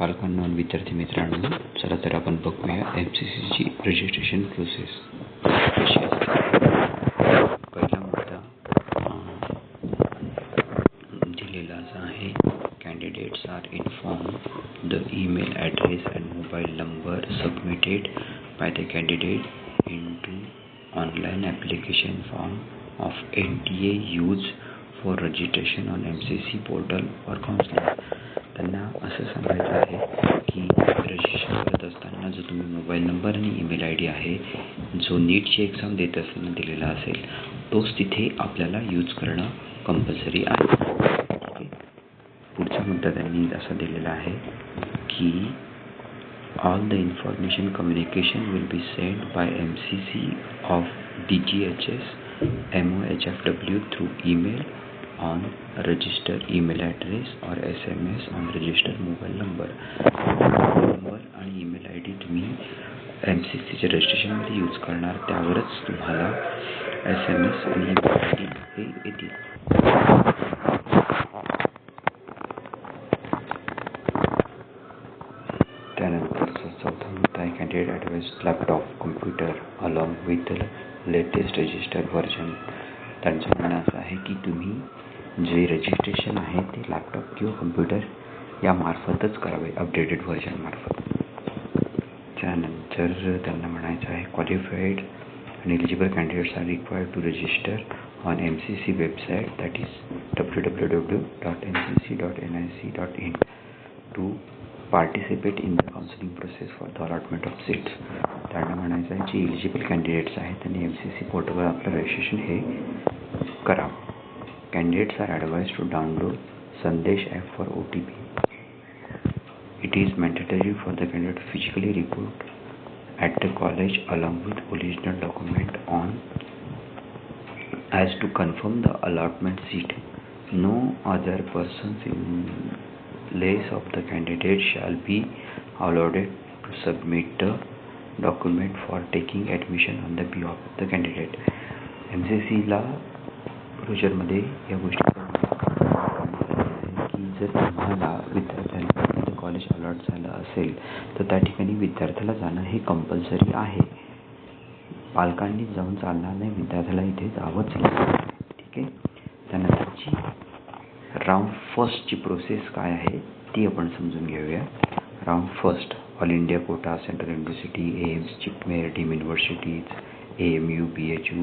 पालकांना आणि विद्यार्थी मित्रांनो, चला तर आपण बघूया MCCची रजिस्ट्रेशन प्रोसेस कशी असते. पहिला मुद्दा दिलेला आहे. Candidates are informed the email address and mobile number submitted by the candidate into online application form of NTA use for registration on MCC portal for counselling. त्यांना असं सांगायचं आहे की रजिस्ट्रेशन करत असताना जो तुम्ही मोबाईल नंबर आणि ईमेल ID आहे, जो नीटची एक्झाम देत असताना दिलेला असेल, तोच तिथे आपल्याला यूज करणं कंपल्सरी आहे. ठीक आहे. पुढचा मुद्दा त्यांनी असा दिलेला आहे की all the information communication will be send by MCC of DGHS MOHFW through email on register email address or SMS on register mobile number. Number आणि ईमेल ID तुम्ही MCCच्या रजिस्ट्रेशनमध्ये यूज करणार, त्यावरच तुम्हाला SMS आणि ईमेल ID हे येतील. त्यानंतरचा चौथा मुद्दा आहे candidate advice laptop computer along with latest register version. त्यांचं म्हणणं असं आहे की तुम्ही जे रजिस्ट्रेशन आहे ते लॅपटॉप किंवा कम्प्युटर यामार्फतच करावे, अपडेटेड व्हर्जन मार्फत. त्यानंतर त्यांना म्हणायचं आहे क्वालिफाईड आणि eligible candidates are required to register on MCC website, that is www.mcc.nic.in to participate in the counselling process for the allotment of seats. त्यांना म्हणायचं आहे जे एलिजिबल कॅन्डिडेट्स आहेत त्यांनी MCC पोर्टलवर आपलं रजिस्ट्रेशन हे करावं. Candidates are advised to download Sandesh app for OTP. It is mandatory for the candidate to physically report at the college along with original document on as to confirm the allotment seat. No other persons in place of the candidate shall be allowed to submit the document for taking admission on the behalf of the candidate. MCC ला प्रोसिजरमध्ये या गोष्टी की जर तुम्हाला विद्यार्थ्यांना college allot झालं असेल तर त्या ठिकाणी विद्यार्थ्याला जाणं हे कंपल्सरी आहे. पालकांनी जाऊन चालणार नाही, विद्यार्थ्याला इथे जावंच लागेल. ठीक आहे. त्यानंतरची राऊंड फर्स्टची प्रोसेस काय आहे ती आपण समजून घेऊया. Round first all India quota, central university, AIIMS, JIPMER, deemed universities, AMU, BHU,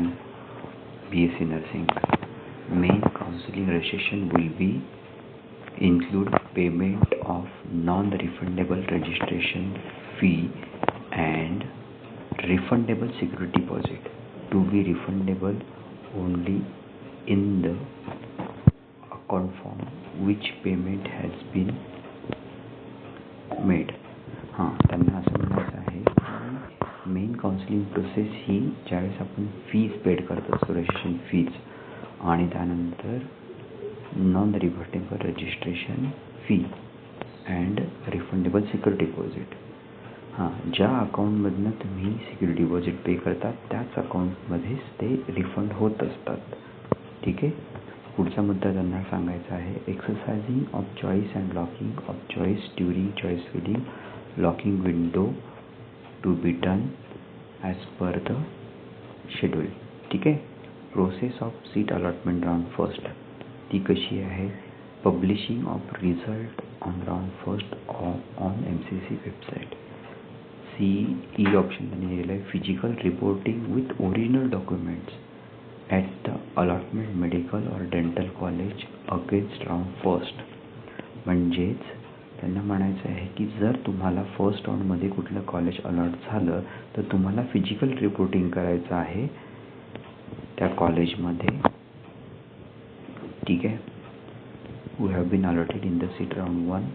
BSc Nursing. Main counseling registration will be include payment of non-refundable registration fee and refundable security deposit to be refundable only in the account form which payment has been made. त्यांना असं म्हणायचं आहे की main counselling process ही ज्यावेळेस आपण fees paid करत असतो, registration fees, आणि त्यानंतर non refundable registration fee and refundable security deposit. ज्या अकाउंटमधनं तुम्ही सिक्युरिटी डिपॉझिट पे करतात त्याच अकाउंटमध्येच ते रिफंड होत असतात. ठीक आहे. पुढचा मुद्दा त्यांना सांगायचा आहे exercising of choice and locking of choice during choice filling locking window to be done as per the schedule. ठीक आहे. Process of seat allotment round first ती कशी आहे. Publishing of result on round first on MCC website. CE option त्यांनी दिलेलं आहे physical reporting with original documents at the allotment medical or dental college against round first. म्हणजेच त्यांना म्हणायचं आहे की जर तुम्हाला फर्स्ट राऊंडमध्ये कुठलं कॉलेज अलॉट झालं तर तुम्हाला फिजिकल रिपोर्टिंग करायचं आहे त्या कॉलेजमध्ये. ठीक आहे. who have been allotted in the seat round 1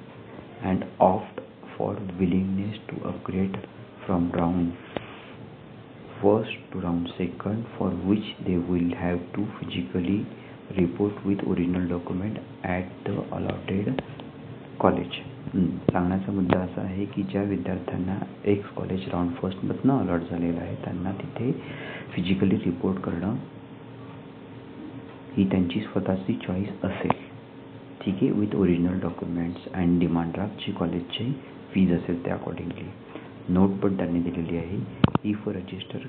and opt for willingness to upgrade from round first to round second, for which they will have to physically report with original document at the allotted college. सांगण्याचा मुद्दा असा आहे की ज्या विद्यार्थ्यांना एक college round फर्स्टमधनं allot झालेलं आहे त्यांना तिथे फिजिकली रिपोर्ट करणं ही त्यांची स्वतःची चॉईस असेल. ठीक आहे, with original documents and demand draft जी कॉलेजची फीज असेल त्या अकॉर्डिंगली. नोट पण त्यांनी दिलेली आहे, if a resistor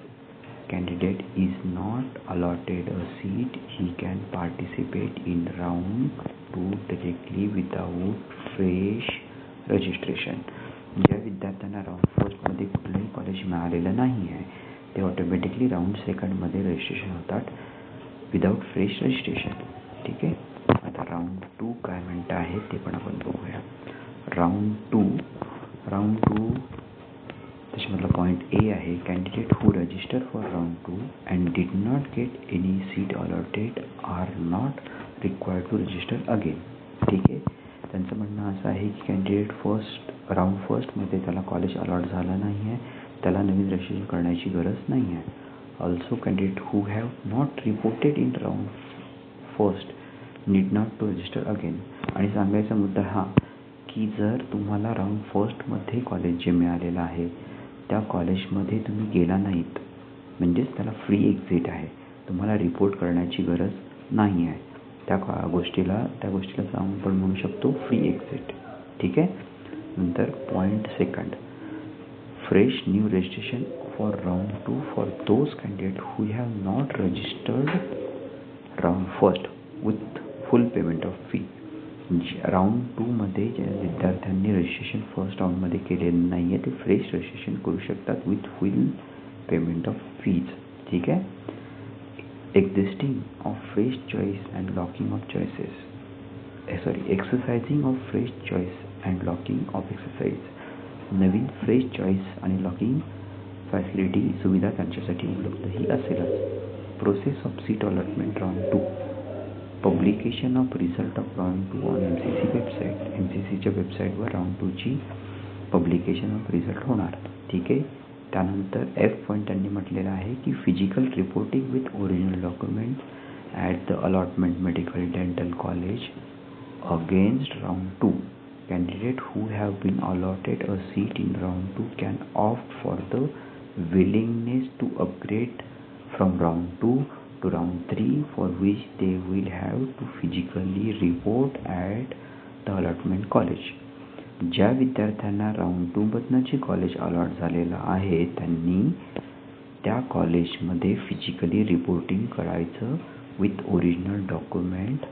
candidate is not allotted a seat, he can participate in round 2 directly without fresh registration. ज्या विद्यार्थ्यांना राऊंड फर्स्टमध्ये कुठलंही कॉलेज मिळालेलं नाही आहे ते ऑटोमॅटिकली राऊंड सेकंडमध्ये रजिस्ट्रेशन होतात विदाउट फ्रेश रजिस्ट्रेशन. ठीक आहे, आता राऊंड 2 काय म्हणतं आहे ते पण आपण बघूया. राऊंड टू त्याच्यामधला पॉईंट ए आहे, candidate who register for round 2 and did not get any seat allotted are not required to register again. ठीक आहे, त्यांचं म्हणणं असं आहे की कॅन्डिडेट राऊंड फर्स्टमध्ये त्याला कॉलेज अलॉट झालं नाही आहे, त्याला नवीन रजिस्ट्रेशन करण्याची गरज नाही आहे. Also candidate who have not reported in round first need not to register again. आणि सांगायचा मुद्दा हा की जर तुम्हाला राऊंड फर्स्टमध्ये कॉलेज जे मिळालेलं आहे त्या कॉलेजमध्ये तुम्ही गेला नाहीत म्हणजेच त्याला फ्री एक्झिट आहे, तुम्हाला रिपोर्ट करण्याची गरज नाही आहे, त्या गोष्टीला आपण म्हणू शकतो फ्री एक्झिट. ठीक आहे, नंतर point second, fresh new registration for round 2 for those candidate who have not registered round first with full payment of fee. Round 2मध्ये ज्या विद्यार्थ्यांनी रजिस्ट्रेशन फर्स्ट राऊंडमध्ये केलेलं नाही आहे ते फ्रेश रजिस्ट्रेशन करू शकतात with full payment of fees. ठीक आहे, existing of fresh choice and locking of exercising of fresh choice and locking of exercise. नवीन फ्रेश चॉईस आणि लॉकिंग फॅसिलिटी सुविधा त्यांच्यासाठी उपलब्ध ही असेलच. Process of seat allotment round 2, publication of result of round 2 on MCC website. MCCच्या वेबसाईटवर round 2ची पब्लिकेशन ऑफ रिझल्ट होणार. ठीक आहे, त्यानंतर F पॉईंट त्यांनी म्हटलेलं आहे की physical reporting with original document at the allotment medical dental college against round 2. Candidate who have been allotted a seat in round 2 can opt for the willingness to upgrade from round 2 to round 3 for which they will have to physically report at the allotment college. ज्या विद्यार्थ्यांना round 2 मधनं जे college allot झालेलं आहे त्यांनी त्या कॉलेजमध्ये physically reporting करायचं विथ ओरिजिनल डॉक्युमेंट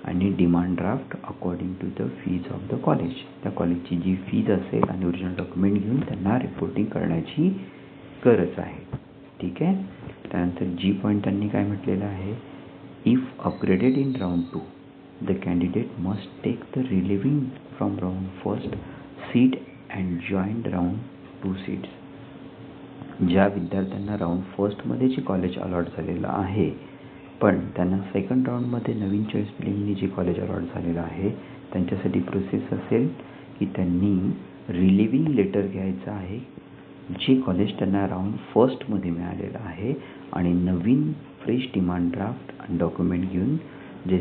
आणि demand draft according to the fees of the college. त्या कॉलेजची जी फीज असेल आणि ओरिजिनल डॉक्युमेंट घेऊन त्यांना रिपोर्टिंग करण्याची गरज आहे. ठीक आहे, त्यानंतर जी पॉईंट त्यांनी काय म्हटलेलं आहे, if upgraded in round 2 the candidate must take the relieving from round first seat and join round 2 seats. ज्या विद्यार्थ्यांना राऊंड फर्स्टमध्ये जे कॉलेज अलॉट झालेलं आहे पण त्यांना सेकंड राऊंडमध्ये नवीन चॉईस फिलिंगनी जे कॉलेज अलॉट झालेलं आहे त्यांच्यासाठी प्रोसेस असेल की त्यांनी रिलिव्हिंग लेटर घ्यायचं आहे जे कॉलेज त्यांना राऊंड फर्स्टमध्ये मिळालेलं आहे आणि नवीन फ्रेश डिमांड ड्राफ्ट आणि डॉक्युमेंट घेऊन जे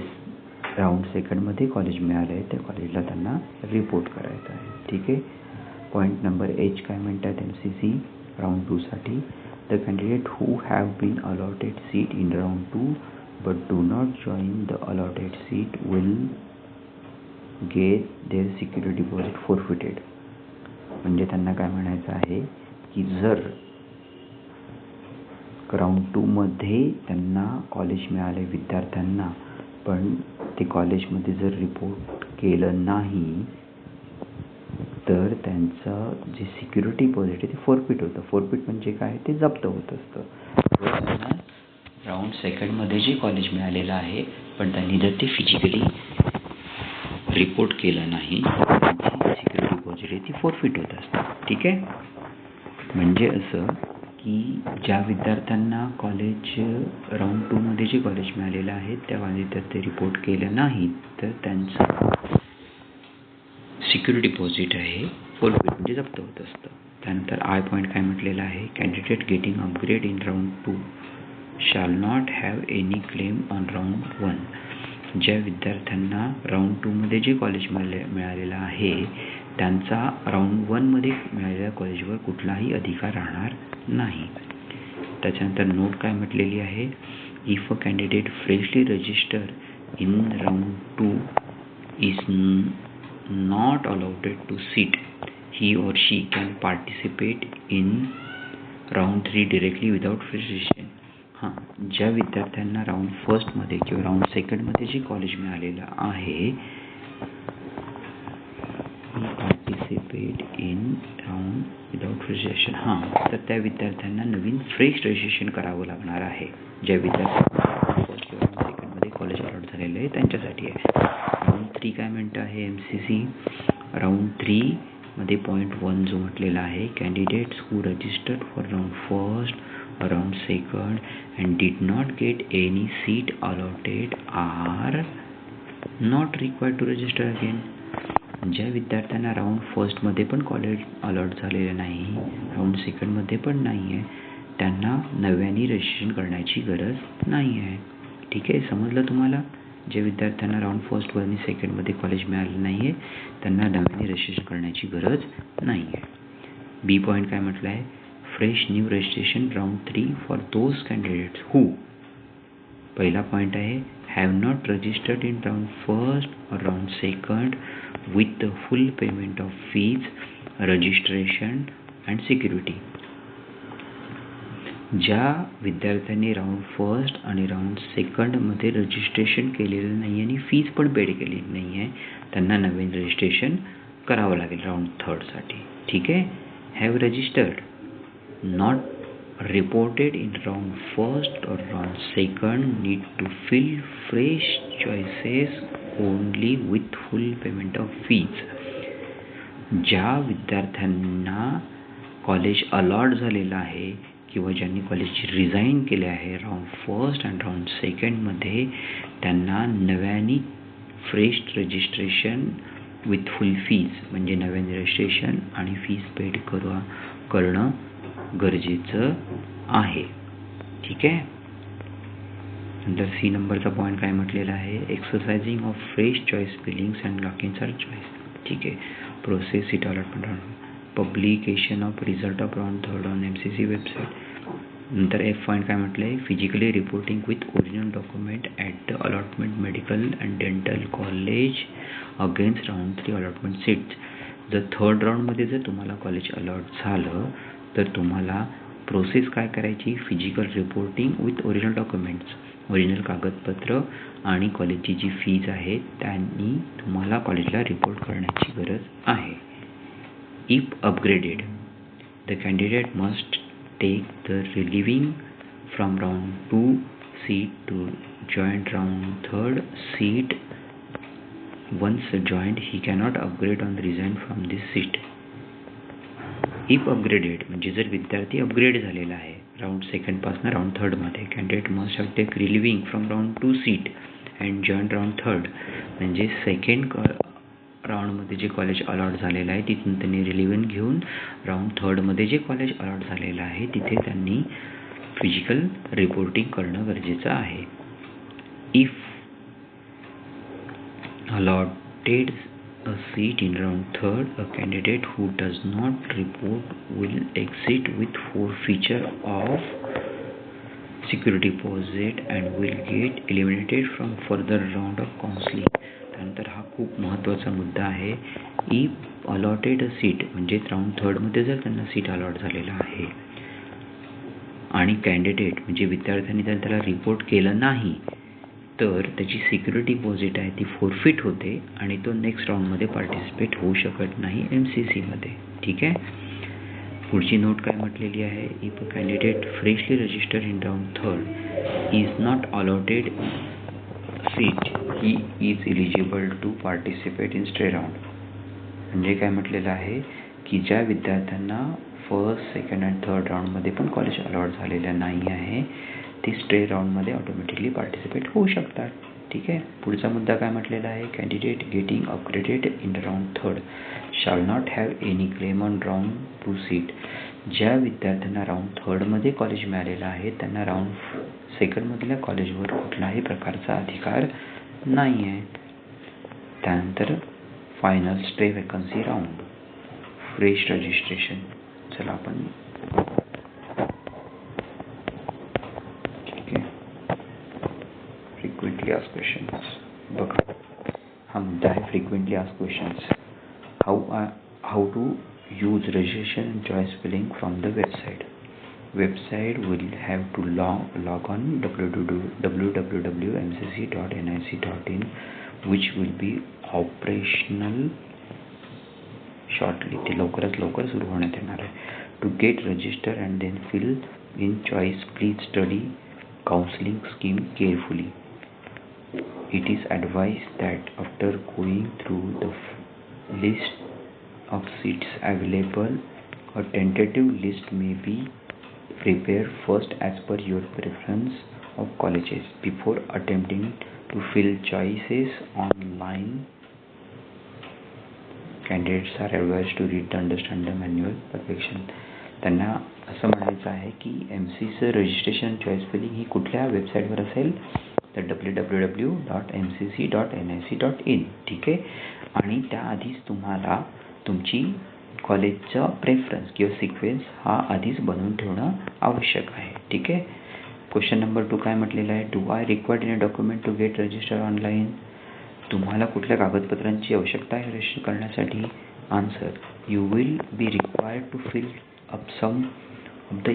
राऊंड सेकंडमध्ये कॉलेज मिळालं आहे त्या कॉलेजला त्यांना रिपोर्ट करायचं आहे. ठीक आहे, पॉईंट नंबर H काय म्हणतात MCC राऊंड 2साठी, the candidate who have been allotted seat in round 2 but do not join the allotted seat will get their security deposit forfeited. म्हणजे त्यांना काय म्हणायचं आहे की जर राऊंड 2मध्ये त्यांना कॉलेज मिळाले विद्यार्थ्यांना पण ते कॉलेजमध्ये जर रिपोर्ट केलं नाही तर त्यांचं जे सिक्युरिटी डिपॉझिट आहे ते फोरफिट होतं. फोरफिट म्हणजे काय, ते जप्त होत असतं. त्यांना राऊंड सेकंडमध्ये जे कॉलेज मिळालेलं आहे पण त्यांनी जर ते फिजिकली रिपोर्ट केलं नाही त्यांची सिक्युरिटी डिपॉझिट आहे ती फोरफिट होत असतं. ठीक आहे, म्हणजे असं की ज्या विद्यार्थ्यांना कॉलेज राऊंड 2मध्ये जे कॉलेज मिळालेलं आहे त्या विद्यार्थी ते रिपोर्ट केलं नाही तर त्यांचं सिक्युरिटी डिपॉझिट आहे फोरफिट म्हणजे जप्त होत असतं. त्यानंतर आय पॉईंट काय म्हटलेलं आहे, candidate getting upgrade in round 2 shall not have any claim on round 1. ज्या विद्यार्थ्यांना राऊंड 2मध्ये जे कॉलेज मिळालेलं आहे त्यांचा राऊंड 1मध्ये मिळालेल्या कॉलेजवर कुठलाही अधिकार राहणार नाही. त्याच्यानंतर नोट काय म्हटलेली आहे, if a candidate freshly register in round 2 is not allowed to sit, he or she can participate in round 3 directly without registration. हां, ज्या विद्यार्थ्यांना राऊंड फर्स्टमध्ये किंवा राऊंड सेकंडमध्ये जे कॉलेज मिळालेलं आहे, participate in round without registration, हां, तर त्या विद्यार्थ्यांना नवीन फ्रेश रजिस्ट्रेशन करावं लागणार आहे. ज्या विद्यार्थ्यांना फर्स्ट किंवा राऊंड सेकंडमध्ये कॉलेज अलॉट झालेलं आहे त्यांच्यासाठी आहे. राऊंड 3 काय म्हणतं आहे MCC? राऊंड 3 मध्ये पॉईंट 1 जो म्हटलेला आहे, candidates who registered for round first or round second and did not get any seat allotted are not required to register again. ज्या विद्यार्थ्यांना राऊंड फर्स्टमध्ये पण कॉलेज अलॉट झालेलं नाही, राऊंड सेकंडमध्ये पण नाही आहे, त्यांना नव्याने रजिस्ट्रेशन करण्याची गरज नाही आहे. ठीक आहे, समजलं तुम्हाला? ज्या विद्यार्थ्यांना राऊंड फर्स्ट आणि सेकंडमध्ये कॉलेज मिळालं नाही आहे त्यांना नव्याने रजिस्ट्रेशन करण्याची गरज नाही आहे. बी पॉईंट काय म्हटलं आहे? Fresh new registration round 3 for those candidates who, पहिला पॉईंट आहे, have not registered in round first और round second with the full payment of fees, registration and security. ज्या विद्यार्थ्यांनी राऊंड फर्स्ट आणि राऊंड सेकंडमध्ये रजिस्ट्रेशन केलेलं नाही आणि फीज पण पेड केलेली नाही आहे त्यांना नवीन रजिस्ट्रेशन करावं लागेल राऊंड थर्डसाठी. ठीक आहे, have registered, not reported in round first or round second, need to fill fresh choices only with full payment of fees. ज्या विद्यार्थ्यांना कॉलेज अलॉट झालेलं आहे किंवा ज्यांनी कॉलेज रिझाईन केले आहे राऊंड फर्स्ट अँड राऊंड सेकंडमध्ये त्यांना नव्याने fresh registration with full fees म्हणजे नव्याने रजिस्ट्रेशन आणि फीज पेड करणं गरजेचं आहे. ठीक आहे. नंतर सी नंबरचा पॉईंट काय म्हटलेला आहे? Exercising of fresh choice fillings and lockings are choice. ठीक आहे, process seat allotment round, publication of result of round third on MCC website. नंतर एफ पॉईंट काय म्हटलं आहे? Physically reporting with original document at the allotment medical and dental college against round 3 allotment seats. जर third राऊंडमध्ये जर तुम्हाला college allot झालं तर तुम्हाला प्रोसेस काय करायची? Physical reporting with original documents, original कागदपत्र आणि कॉलेजची जी फीज आहे त्यांनी तुम्हाला कॉलेजला रिपोर्ट करण्याची गरज आहे. If upgraded, the candidate must take the relieving from round 2 seat to join round third seat. Once joined he cannot upgrade on resign from this seat. If upgraded म्हणजे जर विद्यार्थी अपग्रेड झालेला आहे राऊंड सेकंडपासून round थर्डमध्ये, candidate must have take relieving from round 2 seat and join round third. म्हणजे second राऊंडमध्ये जे कॉलेज अलॉट झालेलं आहे तिथून त्यांनी रिलिव्हिंग घेऊन राऊंड थर्डमध्ये जे कॉलेज अलॉट झालेलं आहे तिथे त्यांनी फिजिकल रिपोर्टिंग करणं गरजेचं आहे. If allotted a seat in round third, a candidate who does not report will exit with forfeiture of security deposit and will get eliminated from further round of counseling. त्यानंतर हा खूप महत्त्वाचा मुद्दा आहे. If allotted a seat म्हणजे round थर्डमध्ये जर त्यांना seat allot झालेलं आहे आणि कॅन्डिडेट म्हणजे विद्यार्थ्यांनी जर त्याला रिपोर्ट केलं नाही तर त्याची सिक्युरिटी डिपॉझिट आहे ती फोरफिट होते आणि तो नेक्स्ट राऊंडमध्ये पार्टिसिपेट होऊ शकत नाही MCCमध्ये. ठीक आहे. पुढची नोट काय म्हटलेली आहे? If a candidate freshly register in round third is not allotted seat he is eligible to participate in stay round. म्हणजे काय म्हटलेलं आहे की ज्या विद्यार्थ्यांना फर्स्ट सेकंड अँड थर्ड राऊंडमध्ये पण कॉलेज अलॉट झालेलं नाही आहे ते स्टे राऊंडमध्ये ऑटोमॅटिकली पार्टिसिपेट होऊ शकतात. ठीक आहे. पुढचा मुद्दा काय म्हटलेला आहे? Candidate getting upgraded in round third शाल not have any claim on round 2 seat. ज्या विद्यार्थ्यांना राऊंड थर्डमध्ये कॉलेज मिळालेलं आहे त्यांना राऊंड सेकंडमधल्या कॉलेजवर कुठलाही प्रकारचा अधिकार नाही आहे. त्यानंतर final stay vacancy round, fresh registration. चला आपण फ्रिक्वेंटली आस्क्ड क्वेश्चन्स बघा. हा मुद्दा आहे ask questions. How to use registration and choice filling from the website. Website will have to log on www.mcc.nic.in, which will be operational shortly. ते लवकर सुरू होण्यात येणार आहे. To get register and then fill in choice, please study counseling scheme carefully. It is advised that after going through the list of seats available, a tentative list may be prepared first as per your preference of colleges. Before attempting to fill choices online, candidates are advised to read and understand the manual perfection. त्यांना असं म्हणायचं आहे की MCCचं registration choice feeling ही कुठल्या वेबसाईटवर असेल तर www.mcc.nic.in. ठीक आहे. आणि त्याआधीच तुम्हाला तुमची कॉलेजचा प्रेफरन्स किंवा सिक्वेन्स हा आधीच बनवून ठेवणं आवश्यक आहे. ठीक आहे. क्वेश्चन नंबर 2 काय म्हटलेलं आहे? Do I required in a document to get register online? तुम्हाला कुठल्या कागदपत्रांची आवश्यकता आहे रजिस्टर करण्यासाठी? Answer, you will be required to fill up some of the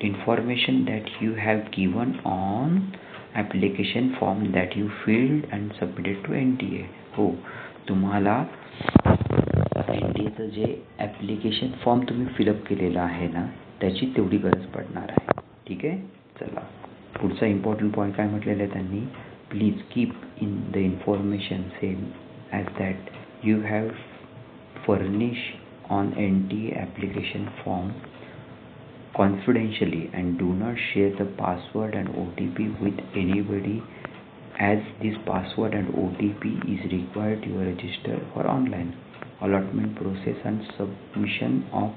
information that you have given on application form that you filled and submitted to NTA. हो, तुम्हाला NTAचं जे application form तुम्ही फिलअप केलेला आहे ना त्याची तेवढी गरज पडणार आहे. ठीक आहे. चला पुढचा इम्पॉर्टंट पॉईंट काय म्हटलेलं आहे त्यांनी? Please keep in the information same as that you have furnish on NTA application form confidentially and do not share the password and OTP with anybody, as this password and OTP is required to register for online allotment process and submission of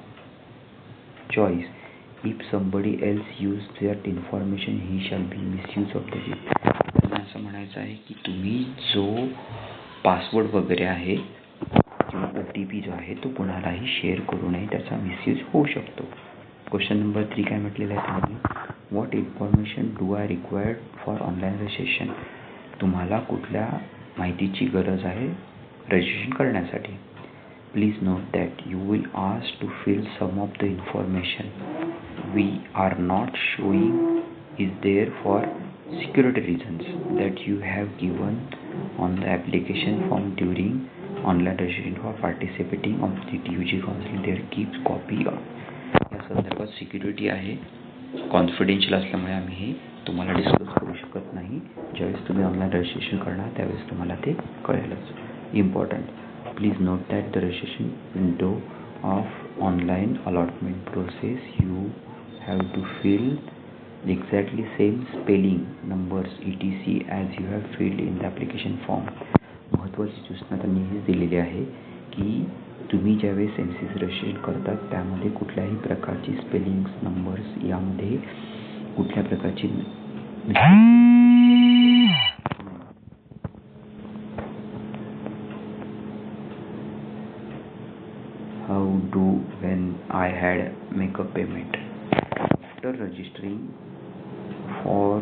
choice. If somebody else use that information, he shall be misuse of the gift. त्यांना असं म्हणायचं आहे की तुम्ही जो password वगैरे आहे किंवा OTP जो आहे तो कुणालाही शेअर करू नये, त्याचा मिसयूज होऊ शकतो. क्वेश्चन नंबर 3 काय म्हटलेलं आहे त्यांनी? What information do I required for online registration? तुम्हाला कुठल्या माहितीची गरज आहे रजिस्ट्रेशन करण्यासाठी? Please note that you will ask to fill some of the information we are not showing is there for security reasons that you have given on the application form during online registration for participating of the TUG counseling. There keeps copy of. या संदर्भात security आहे, confidential असल्यामुळे आम्ही हे तुम्हाला discuss करू शकत नाही. ज्यावेळेस तुम्ही ऑनलाईन रजिस्ट्रेशन करणार त्यावेळेस तुम्हाला ते कळेलच. Important, please note that the registration window of online allotment process you have to fill exactly same spelling, numbers, etc. as you have filled in the application form. महत्त्वाची सूचना त्यांनी हीच दिलेली आहे की तुम्ही ज्यावेळेस MCC रजिस्ट्रेशन करतात त्यामध्ये कुठल्याही प्रकारची स्पेलिंग्स, नंबर्स यामध्ये कुठल्या प्रकारची How do when I had make a payment after registering for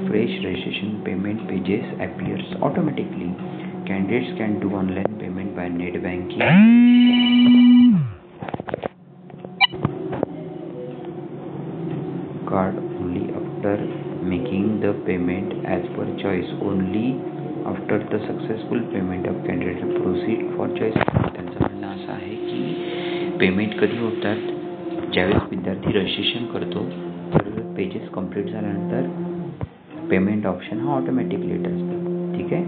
fresh registration, payment pages appears automatically. Candidates can do online payment by net banking card only after making the payment as per choice. Only after the successful payment of candidate proceed for choice. त्यांचं म्हणणं असं आहे की payment कधी होतात? ज्यावेळेस विद्यार्थी registration करतो तर पेजेस कंप्लीट झाल्यानंतर पेमेंट ऑप्शन हा ऑटोमॅटिकली येत असतो. ठीक आहे.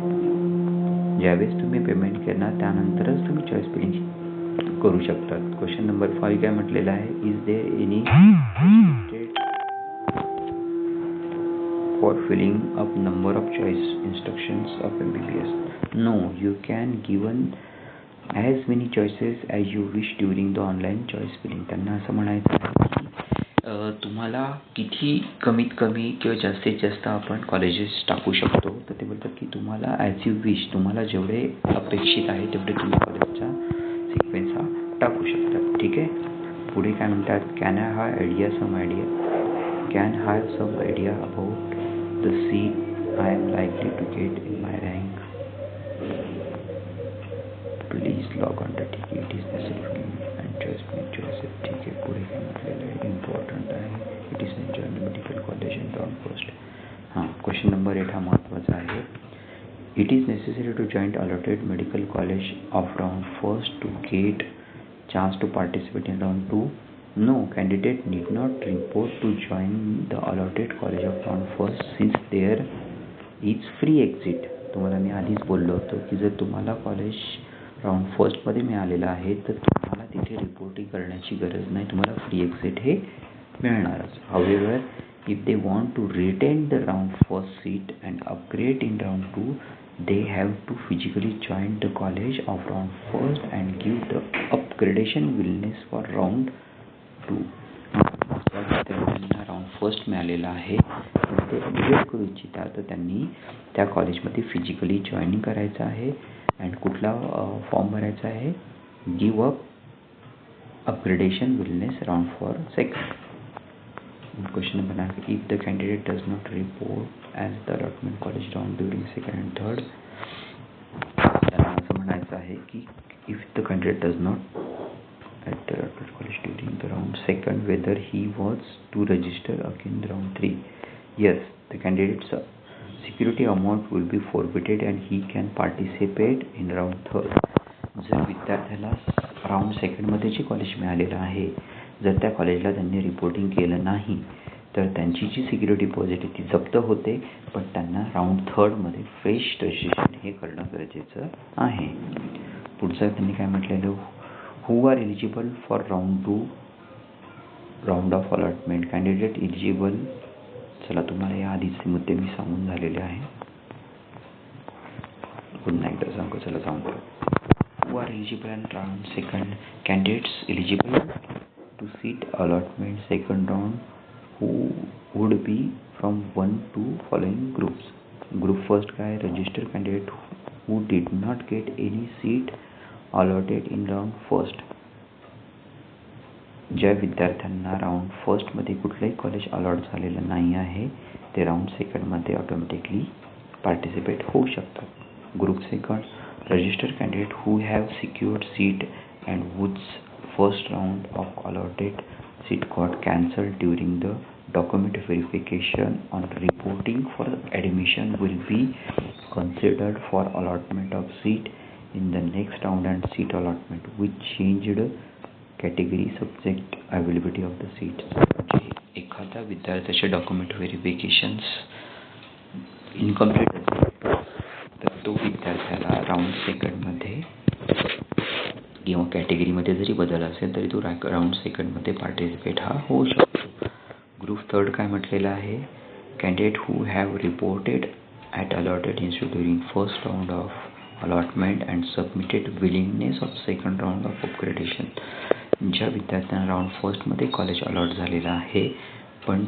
ज्यावेळेस तुम्ही पेमेंट करणार त्यानंतरच तुम्ही चॉईस फिलिंग करू शकतात. क्वेश्चन नंबर 5 काय म्हटलेलं आहे? Is there any for filling up number of choice instructions of MBBS? No, you can given as many choices as you wish during the online choice filling. त्यांना असं म्हणायचं आहे की तुम्हाला किती कमीत कमी किंवा जास्तीत जास्त आपण कॉलेजेस टाकू शकतो. तर ते बोलतात की तुम्हाला ॲज यू विश, तुम्हाला जेवढे अपेक्षित आहे तेवढे तुम्ही कॉलेजचा सिक्वेन्स हा टाकू शकता. ठीक आहे. पुढे काय म्हणतात? Can I have some idea about the seat I am likely to get in my rank log on the ठीक आहे. It is necessary and Joseph ठीक आहे. पुढे काय म्हटलेलं आहे, इम्पॉर्टंट आहे. It is join medical college in round first. Question number 8 हा महत्त्वाचा आहे. It is necessary to join allotted medical college of round first to get chance to participate in round 2. No, candidate need not report to join the allotted college of round first since there is free exit. तुम्हाला मी आधीच बोललो होतो की जर तुम्हाला college round फर्स्टमध्ये मिळालेलं आहे तर तुम्हाला तिथे रिपोर्टिंग करण्याची गरज नाही, तुम्हाला फ्री एक्झिट हे मिळणारच. However, if they want to retain the round first seat and upgrade in round 2, they have to physically join the college of round first and give the upgradation wellness for round 2. त्यांना round first मिळालेला आहे पण ते upgrade करू इच्छितात तर त्यांनी त्या कॉलेजमध्ये फिजिकली जॉईनिंग करायचं आहे अँड कुठला फॉर्म भरायचा आहे, give up upgradation wellness round for second. Question number 9. If the candidate does not report as the allotment college round during second and third, त्याला असं म्हणायचं आहे की if the candidate does not at the allotment college during the round second, whether he was to register again round 3. Yes, the candidate's security amount will be forfeited and he can participate in round third. जर विद्यार्थ्याला round सेकंडमध्ये जे college मिळालेलं आहे, जर त्या कॉलेजला त्यांनी reporting केलं नाही तर त्यांची जी सिक्युरिटी डिपॉझिट ती जप्त होते, पण त्यांना राऊंड थर्डमध्ये फ्रेश रजिस्ट्रेशन हे करणं गरजेचं आहे. पुढचं त्यांनी काय म्हटलेलं, who are eligible for round 2 round of allotment. Candidate eligible, चला तुम्हाला या आधीचे मुद्दे मी सांगून झालेले आहे, पुन्हा एकदा सांगू. चला सांगतो. Who are eligible in round second? Candidates eligible to seat allotment second round who would be from 1 to following groups. Group first काय, registered candidate who did not get any seat allotted in round first. ज्या विद्यार्थ्यांना round फर्स्टमध्ये कुठलंही college allot झालेलं नाही आहे ते round सेकंडमध्ये automatically participate होऊ शकतात. Group second, registered candidate who have secured seat and whose first round of allotted seat got cancelled during the document verification on reporting for admission will be considered for allotment of seat in the next round and seat allotment with changed category subject availability of the seats. एखादा विद्यार्थ्याचे document व्हेरिफिकेशन्स incomplete असेल तर तो विद्यार्थ्याला round सेकंडमध्ये किंवा कॅटेगरीमध्ये जरी बदल असेल तरी तो राऊंड सेकंडमध्ये पार्टिसिपेट हा होऊ शकतो. ग्रुप थर्ड काय म्हटलेलं आहे, candidate who have reported at allotted institute during first round of allotment and submitted willingness of second round of upgradation. ज्या विद्यार्थ्यांना राऊंड फर्स्टमध्ये कॉलेज अलॉट झालेलं आहे पण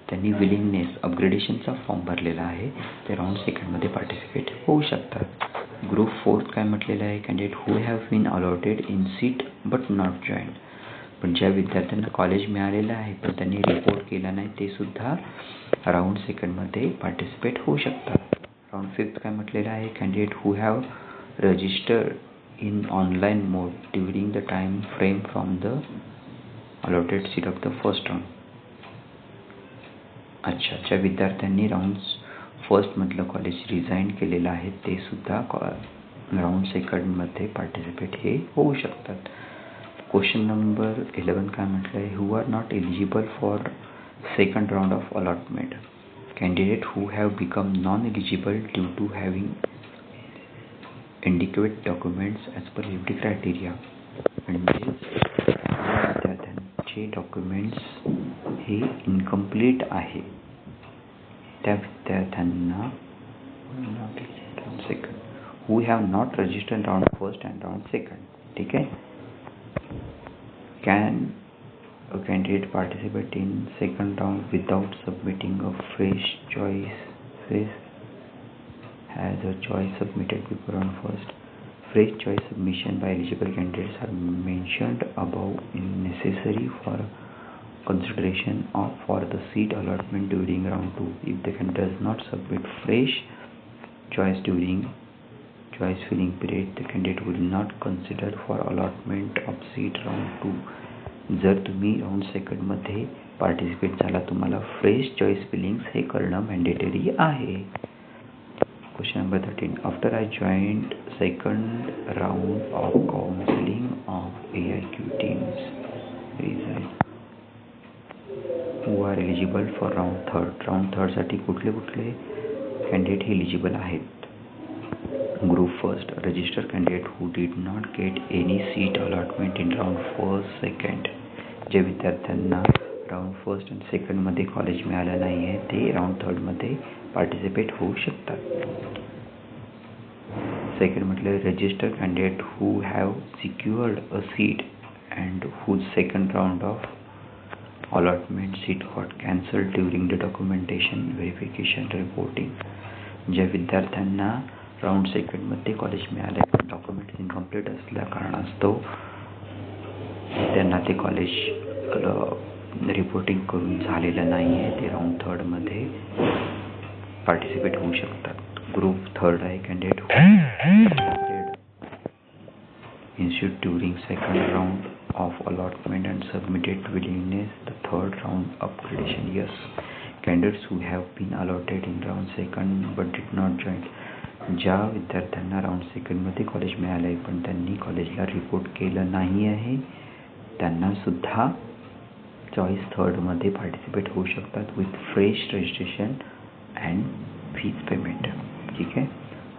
त्यांनी विलिंगनेस अपग्रेडेशनचा फॉर्म भरलेला आहे ते राऊंड सेकंडमध्ये पार्टिसिपेट होऊ शकतात. ग्रुप फोर्थ काय म्हटलेलं आहे, candidate who have been allotted in seat but not join. पण ज्या विद्यार्थ्यांना कॉलेज मिळालेलं आहे पण त्यांनी रिपोर्ट केला नाही ते सुद्धा राऊंड सेकंडमध्ये पार्टिसिपेट होऊ शकतात. राऊंड फिफ्थ काय म्हटलेलं आहे, candidate who have registered in online mode during the time frame from the allotted seat of the first round. अच्छा, ज्या विद्यार्थ्यांनी राऊंड फर्स्टमधलं कॉलेज रिझाईन केलेलं आहे ते सुद्धा राऊंड सेकंडमध्ये पार्टिसिपेट हे होऊ शकतात. क्वेश्चन नंबर 11 काय म्हटलं आहे, who are not eligible for second round of allotment. Candidate who have become non eligible due to having indicate documents as per eligibility criteria. म्हणजे विद्यार्थ्यांचे डॉक्युमेंट्स हे इनकम्प्लीट आहे त्या विद्यार्थ्यांना second who have not registered round first and round second. ठीक आहे. Can a candidate participate in second round without submitting a fresh choice has a choice submitted before on first. Fresh choice submission by eligible candidates are mentioned above in necessary for consideration for the seat allotment during round 2. If the candidate does not submit fresh choice during choice filling period, the candidate will not consider for allotment of seat round 2. जर तुम्ही round सेकंडमध्ये participate झाला, तुम्हाला fresh choice feelings हे करणं mandatory आहे. Question number 13. After I joined second round of counselling of AIQ teams who are eligible for round third. Round थर्डसाठी कुठले कुठले कॅन्डिडेट हे एलिजिबल आहेत? Group first, register candidate who did not get any seat allotment in round first second. जे विद्यार्थ्यांना round first आणि सेकंडमध्ये college मिळालं नाही आहे ते राऊंड थर्डमध्ये पार्टिसिपेट होऊ शकतात. सेकंड म्हटलं register candidate who have secured a seat and whose second round of allotment seat got cancelled during the documentation verification reporting. ज्या विद्यार्थ्यांना राऊंड सेकंडमध्ये कॉलेज मिळाले पण डॉक्युमेंट्स इनकम्प्लीट असल्या कारणास्तव त्यांना ते कॉलेज रिपोर्टिंग करून झालेलं नाही आहे, ते राऊंड थर्डमध्ये पार्टिसिपेट होऊ शकतात. ग्रुप थर्ड आहे candidate institute during second round of allotment and submitted willingness the third round upgradation. Yes, candidates who have been allotted in round second but did not join. ज्या विद्यार्थ्यांना round सेकंडमध्ये college मिळालं आहे पण त्यांनी कॉलेजला report केलं नाही आहे त्यांना सुद्धा चॉईस थर्डमध्ये पार्टिसिपेट होऊ शकतात with fresh registration and fees payment. ठीक आहे.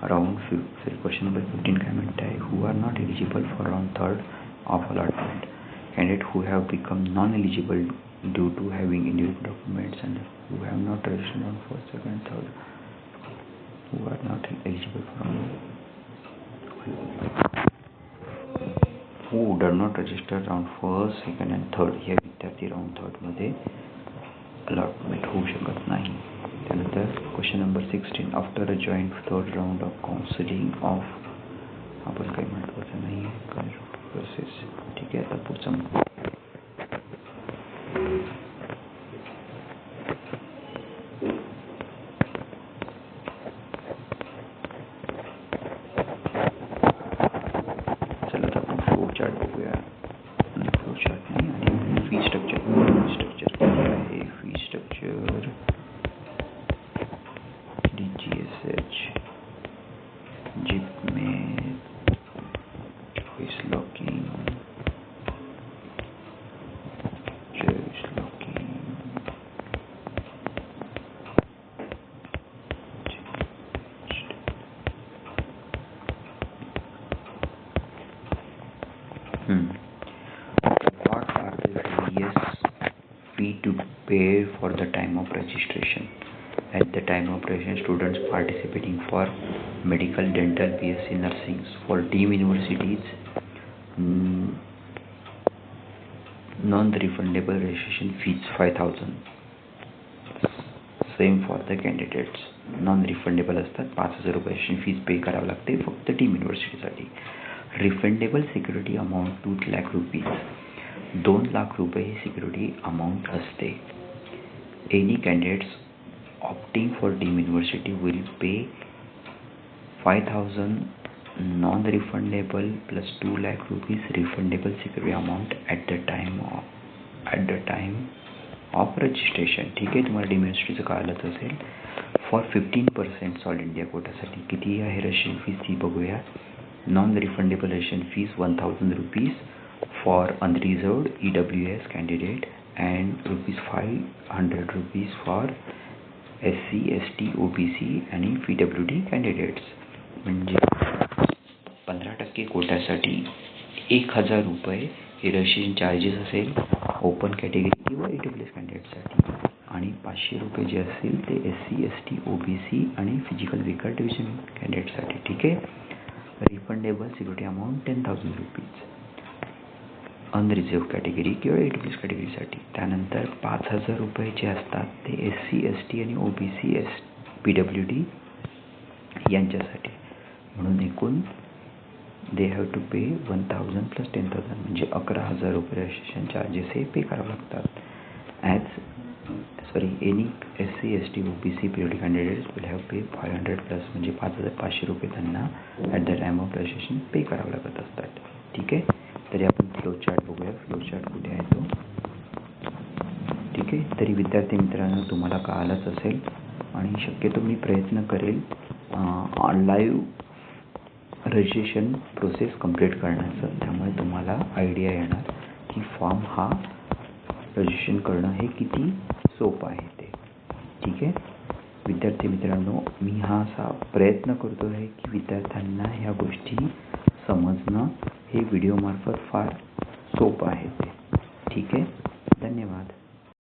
राऊंड क्वेश्चन नंबर 15 काय म्हणत आहे? Who are not eligible for round third of allotment. Candidates who have become non-eligible due to having individual documents and who have not registered on first, second, third, who are not eligible for who do not register on first, second and third. हे विद्यार्थी round थर्डमध्ये allotment होऊ शकत नाही. त्यानंतर question number 16. After a joint third round of counselling of आपण काही महत्त्वाचं नाही आहे प्रोसेस. ठीक आहे. आता पुढचा चला आता आपण फ्लो चार्ट बघूया. फ्लो चार्ट नाही आणि फी स्ट्रक्चर काय आहे? Fee structure DGSH JIPMAT choice locking What are the various fee to pay for the time of registration? At the time of registration, students participating for medical, dental, BSc nursing for deemed universities, non-refundable registration fees 5,000. Same for the candidates. Non-refundable असतात 5,000 रुपये fees पे करावं लागते फक्त deemed युनिव्हर्सिटीसाठी. Refundable security amount 2 lakh rupees. 2 lakh रुपये ही security amount असते. Any candidates opting for deemed university will pay 5,000 non-refundable plus 2 lakh rupees refundable security amount at the time of registration. ठीक आहे. तुम्हाला डीम्ड युनिव्हर्सिटीचं कळलंच असेल. फॉर 15% ऑल इंडिया कोटासाठी किती आहे रजिस्ट्रेशन फीस ती बघूया. Non refundable registration fees 1,000 rupees for unreserved EWS candidate and ₹500 rupees for SC, ST, OBC आणि PWD कॅन्डिडेट्स. म्हणजे 15% कोट्यासाठी 1,000 रुपये हे रजिस्ट्रेशन चार्जेस असेल ओपन कॅटेगरी किंवा EWS कॅन्डिडेटसाठी आणि 500 रुपये जे असेल ते SC, ST, OBC आणि फिजिकल वेकर डिव्हिजन कॅन्डिडेटसाठी. ठीक आहे. Refundable security amount 10,000 rupees unreserved category किंवा EWS कॅटेगरीसाठी. त्यानंतर 5,000 रुपये जे असतात ते SC, ST आणि OBC, PWD यांच्यासाठी. म्हणून एकूण they have to pay 1,000 plus 10,000 म्हणजे 11,000 रुपये रजिस्ट्रेशन चार्जेस हे पे करावं लागतात. Any SC ST OBC PWD candidates will have pay 500 plus म्हणजे 5,500 रुपये त्यांना at the time of registration pay करावं लागत असतात. ठीक आहे. तरी आपण फ्लोचार्ट बघूया. फ्लोचार्ट कुठे आहे तो. ठीक आहे. तरी विद्यार्थी मित्रांनो तुम्हाला कळालंच असेल आणि शक्यतो मी प्रयत्न करेल लाईव्ह रजिस्ट्रेशन प्रोसेस कंप्लीट करण्याचं. त्यामुळे तुम्हाला आयडिया येणार की फॉर्म हा रजिस्ट्रेशन करणं हे किती सोपं आहे ते. ठीक आहे. विद्यार्थी मित्रांनो मी हा असा प्रयत्न करतो आहे की विद्यार्थ्यांना ह्या गोष्टी समजणं हे व्हिडिओमार्फत फार सोपं आहे ते. ठीक आहे. धन्यवाद.